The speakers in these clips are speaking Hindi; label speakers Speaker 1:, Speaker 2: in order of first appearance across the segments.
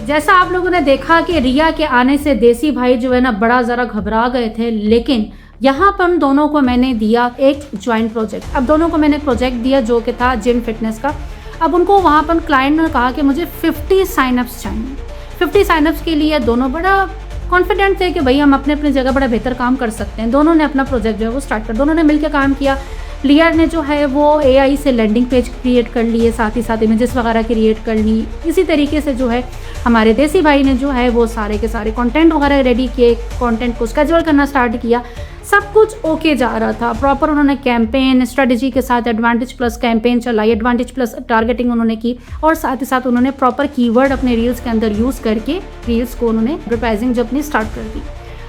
Speaker 1: जैसा आप लोगों ने देखा कि रिया के आने से देसी भाई जो है ना बड़ा ज़रा घबरा गए थे, लेकिन यहाँ पर उन दोनों को मैंने दिया एक ज्वाइंट प्रोजेक्ट। अब दोनों को मैंने प्रोजेक्ट दिया जो कि था जिम फिटनेस का। अब उनको वहाँ पर क्लाइंट ने कहा कि मुझे 50 साइनअप्स चाहिए। 50 साइनअप्स के लिए दोनों बड़ा कॉन्फिडेंट थे कि भाई हम अपने अपनी जगह बड़ा बेहतर काम कर सकते हैं। दोनों ने अपना प्रोजेक्ट जो है वो स्टार्ट कर, दोनों ने मिलकर काम किया। लिया ने जो है वो AI से लैंडिंग पेज क्रिएट कर लिए, साथ ही साथ इमेजेस वगैरह क्रिएट कर ली। इसी तरीके से जो है हमारे देसी भाई ने जो है वो सारे के सारे कंटेंट वगैरह रेडी किए, कंटेंट को स्केड्यूल करना स्टार्ट किया। सब कुछ ओके जा रहा था, प्रॉपर उन्होंने कैंपेन स्ट्रेटजी के साथ एडवांटेज प्लस कैंपेन चलाई, एडवांटेज प्लस टारगेटिंग उन्होंने की, और साथ ही साथ उन्होंने प्रॉपर कीवर्ड अपने रील्स के अंदर यूज़ करके रील्स को उन्होंने एडवर्टाइजिंग जो अपनी स्टार्ट कर दी।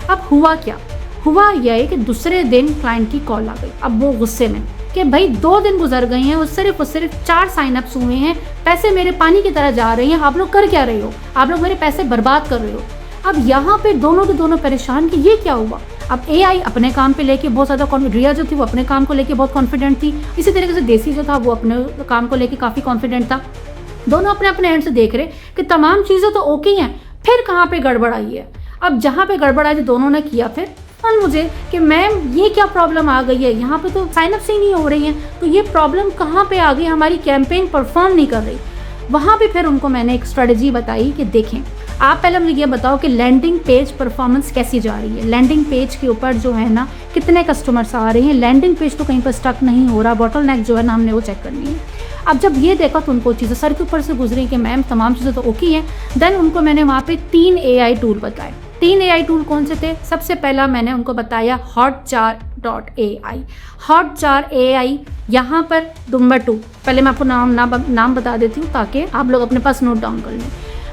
Speaker 1: अब हुआ क्या, हुआ यह कि दूसरे दिन क्लाइंट की कॉल आ गई। अब वो गुस्से में कि भाई 2 दिन गुजर गए हैं, वो सिर्फ 4 साइनअप्स हुए हैं, पैसे मेरे पानी की तरह जा रहे हैं, आप लोग कर क्या रहे हो, आप लोग मेरे पैसे बर्बाद कर रहे हो। अब यहाँ पे दोनों के दोनों परेशान कि ये क्या हुआ। अब AI अपने काम पे लेके बहुत ज़्यादा, रिया जो थी वो अपने काम को लेके बहुत कॉन्फिडेंट थी, इसी तरीके से देसी जो था वो अपने काम को लेके काफ़ी कॉन्फिडेंट था। दोनों अपने अपने एंड से देख रहे कि तमाम चीज़ें तो ओके हैं, फिर कहाँ पे गड़बड़ आई है। अब जहाँ पे गड़बड़ आई दोनों ने किया फिर और मुझे कि मैम ये क्या प्रॉब्लम आ गई है, यहाँ पे तो साइनअप ही नहीं हो रही हैं, तो ये प्रॉब्लम कहाँ पे आ गई, हमारी कैंपेन परफॉर्म नहीं कर रही। वहाँ पे फिर उनको मैंने एक स्ट्रेटजी बताई कि देखें आप पहले मुझे ये बताओ कि लैंडिंग पेज परफॉर्मेंस कैसी जा रही है, लैंडिंग पेज के ऊपर जो है ना कितने कस्टमर्स आ रहे हैं, लैंडिंग पेज तो कहीं पर स्टक नहीं हो रहा, बॉटलनेक जो है ना हमने वो चेक करनी है। अब जब ये देखा तो उनको चीज़ें सर के ऊपर से गुजरी कि मैम तमाम चीज़ें तो ओके हैं। देन उनको मैंने वहाँ पे 3 AI टूल बताए। 3 AI टूल कौन से थे, सबसे पहला मैंने उनको बताया hotjar.ai। hotjar AI यहाँ पर नंबर 2, पहले मैं आपको नाम बता देती हूँ ताकि आप लोग अपने पास नोट डाउन कर लें।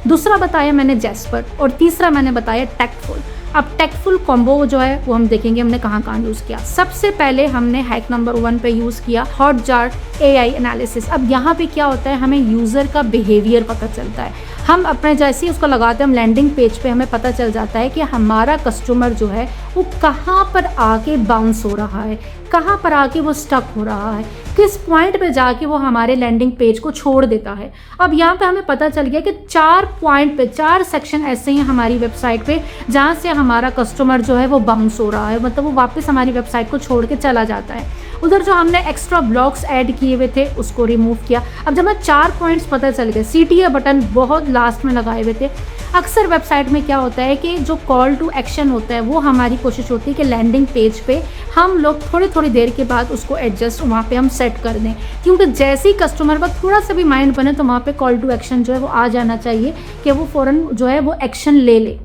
Speaker 1: दूसरा बताया मैंने जैस्पर और तीसरा मैंने बताया टेकफुल। अब टेकफुल कॉम्बो जो है वो हम देखेंगे हमने कहाँ कहाँ यूज़ किया। सबसे पहले हमने हैक नंबर 1 पे यूज़ किया हॉटजार AI एनालिसिस। अब यहाँ पे क्या होता है, हमें यूज़र का बिहेवियर पता चलता है। हम अपने जैसे ही उसको लगाते हैं हम लैंडिंग पेज पे, हमें पता चल जाता है कि हमारा कस्टमर जो है वो कहाँ पर आके बाउंस हो रहा है, कहाँ पर आके वो स्टक हो रहा है, किस पॉइंट पे जाके वो हमारे लैंडिंग पेज को छोड़ देता है। अब यहाँ पे हमें पता चल गया कि 4 पॉइंट पे 4 सेक्शन ऐसे ही हमारी वेबसाइट पे जहाँ से हमारा कस्टमर जो है वो बाउंस हो रहा है, मतलब वो वापस हमारी वेबसाइट को छोड़ के चला जाता है। उधर जो हमने एक्स्ट्रा ब्लॉक्स ऐड किए हुए थे उसको रिमूव किया। अब जब हमें 4 पॉइंट्स पता चल गए, CTA बटन बहुत लास्ट में लगाए हुए थे। अक्सर वेबसाइट में क्या होता है कि जो कॉल टू एक्शन होता है वो हमारी कोशिश होती है कि लैंडिंग पेज पे हम लोग थोड़ी देर के बाद उसको एडजस्ट वहाँ पे हम सेट कर दें, क्योंकि जैसे ही कस्टमर का थोड़ा सा भी माइंड बने तो वहाँ पे कॉल टू एक्शन जो है वो आ जाना चाहिए कि वो फ़ौरन जो है वो एक्शन ले ले।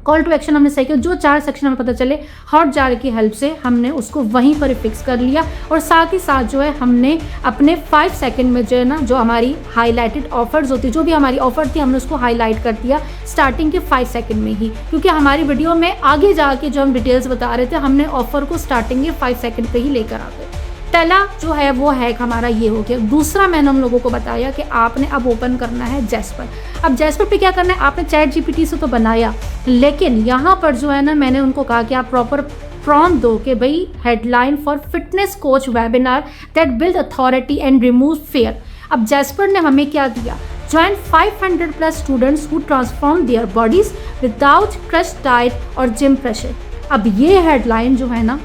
Speaker 1: कॉल टू एक्शन हमने सही किया, जो 4 सेक्शन हमें पता चले हॉटजार की हेल्प से हमने उसको वहीं पर फिक्स कर लिया। और साथ ही साथ जो है हमने अपने 5 सेकंड में जो है ना, जो हमारी हाईलाइटेड ऑफर्स होती, जो भी हमारी ऑफर थी हमने उसको हाईलाइट कर दिया स्टार्टिंग के 5 सेकंड में ही, क्योंकि हमारी वीडियो में आगे जाके जो हम डिटेल्स बता रहे थे हमने ऑफर को स्टार्टिंग के 5 सेकंड पे ही लेकर आ गए। पहला जो है वो हैक हमारा ये हो गया। दूसरा मैंने उन लोगों को बताया कि आपने अब ओपन करना है जैस्पर। अब जैस्पर पे क्या करना है, आपने ChatGPT से तो बनाया, लेकिन यहाँ पर जो है ना मैंने उनको कहा कि आप प्रॉपर प्रॉम्प्ट दो कि भाई headline for fitness coach webinar that build authority and remove fair. अब जैस्पर ने हमें क्या दिया, join 500+ students who transform their bodies without crush diet और जिम प्रेशर। अब ये हेडलाइन जो है ना,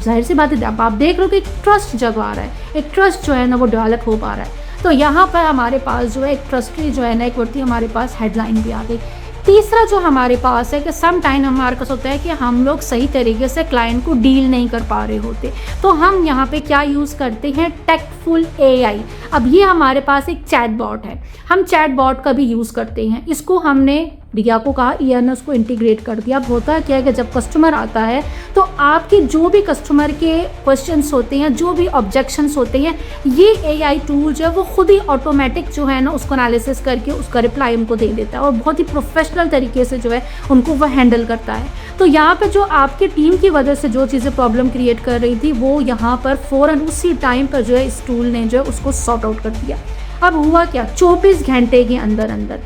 Speaker 1: जाहिर सी बात है अब आप देख रहे हो कि एक ट्रस्ट जगवा रहा है, एक ट्रस्ट जो है ना वो डेवलप हो पा रहा है। तो यहाँ पर हमारे पास जो है एक ट्रस्टी जो है ना एक बढ़ती हमारे पास हेडलाइन भी आ गई। तीसरा जो हमारे पास है कि सम टाइम हमारे पास होता है कि हम लोग सही तरीके से क्लाइंट को डील नहीं कर पा रहे होते, तो हम यहाँ पे क्या यूज़ करते हैं, टेकफुल AI। अब ये हमारे पास एक चैट बॉट है, हम चैट बॉट का भी यूज़ करते हैं। इसको हमने रिया को कहा, रिया ने उसको इंटीग्रेट कर दिया। अब होता क्या है कि जब कस्टमर आता है तो आपके जो भी कस्टमर के क्वेश्चंस होते हैं, जो भी ऑब्जेक्शंस होते हैं, ये AI टूल जो है वो खुद ही ऑटोमेटिक जो है ना उसको एनालिसिस करके उसका रिप्लाई उनको दे देता है और बहुत ही प्रोफेशनल तरीके से जो है उनको वह हैंडल करता है। तो यहाँ पर जो आपकी टीम की वजह से जो चीज़ें प्रॉब्लम क्रिएट कर रही थी वो यहाँ पर फ़ौरन उसी टाइम पर जो है इस टूल ने जो है उसको सॉर्ट आउट कर दिया। अब हुआ क्या, 24 घंटे के अंदर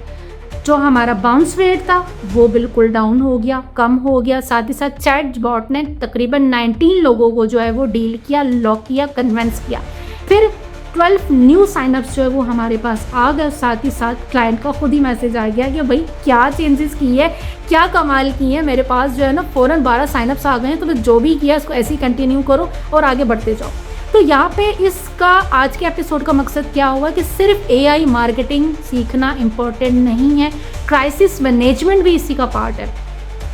Speaker 1: जो हमारा बाउंस रेट था वो बिल्कुल डाउन हो गया, कम हो गया। साथ ही साथ चैट बॉट ने तकरीबन 19 लोगों को जो है वो डील किया, लॉक किया, कन्विंस किया। फिर 12 न्यू साइनअप्स जो है वो हमारे पास आ गए। साथ ही साथ क्लाइंट का खुद ही मैसेज आ गया कि भाई क्या चेंजेस की है, क्या कमाल की है, मेरे पास जो है ना फ़ौरन 12 साइनअप्स आ गए हैं, तो मैं जो भी किया इसको ऐसे ही कंटिन्यू करो और आगे बढ़ते जाओ। तो यहाँ पे इसका आज के एपिसोड का मकसद क्या हुआ कि सिर्फ AI मार्केटिंग सीखना इम्पोर्टेंट नहीं है, क्राइसिस मैनेजमेंट भी इसी का पार्ट है।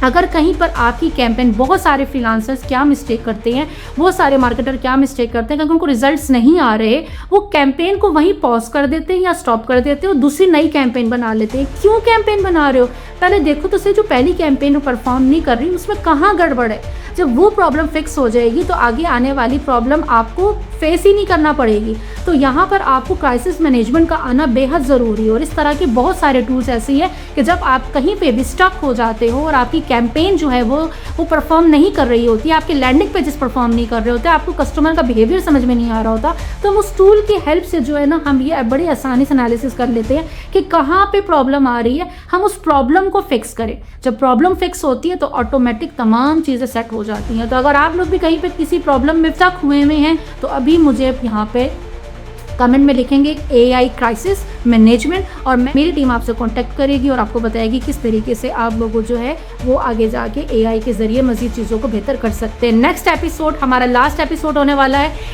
Speaker 1: अगर कहीं पर आपकी कैंपेन, बहुत सारे फ्रीलांसर्स क्या मिस्टेक करते हैं, बहुत सारे मार्केटर क्या मिस्टेक करते हैं, क्योंकि उनको रिजल्ट्स नहीं आ रहे, वो कैंपेन को वहीं पॉज कर देते हैं या स्टॉप कर देते हैं और दूसरी नई कैंपेन बना लेते हैं। क्यों कैंपेन बना रहे हो? पहले देखो तो सही, जो पहली कैंपेन परफॉर्म नहीं कर रही उसमें कहाँ गड़बड़ है। जब वो प्रॉब्लम फिक्स हो जाएगी तो आगे आने वाली प्रॉब्लम आपको फेस ही नहीं करना पड़ेगी। तो यहाँ पर आपको क्राइसिस मैनेजमेंट का आना बेहद ज़रूरी है। और इस तरह के बहुत सारे टूल्स ऐसी है कि जब आप कहीं पे भी स्टक हो जाते हो और आपकी कैंपेन जो है वो परफॉर्म नहीं कर रही होती है, आपके लैंडिंग पेजेस परफॉर्म नहीं कर रहे होते, आपको कस्टमर का बिहेवियर समझ में नहीं आ रहा होता, तो हम उस टूल की हेल्प से जो है ना हम ये बड़ी आसानी से एनालिसिस कर लेते हैं कि कहाँ पे प्रॉब्लम आ रही है, हम उस प्रॉब्लम को फिक्स करें। जब प्रॉब्लम फिक्स होती है तो ऑटोमेटिक तमाम चीज़ें सेट हो जाती हैं। तो अगर आप लोग भी कहीं पे किसी प्रॉब्लम में स्टक हुए हैं तो अभी मुझे यहाँ पे कमेंट में लिखेंगे AI क्राइसिस मैनेजमेंट, और मेरी टीम आपसे कांटेक्ट करेगी और आपको बताएगी किस तरीके से आप लोगों जो है वो आगे जाके AI के ज़रिए मज़ीद चीज़ों को बेहतर कर सकते हैं। नेक्स्ट एपिसोड हमारा लास्ट एपिसोड होने वाला है।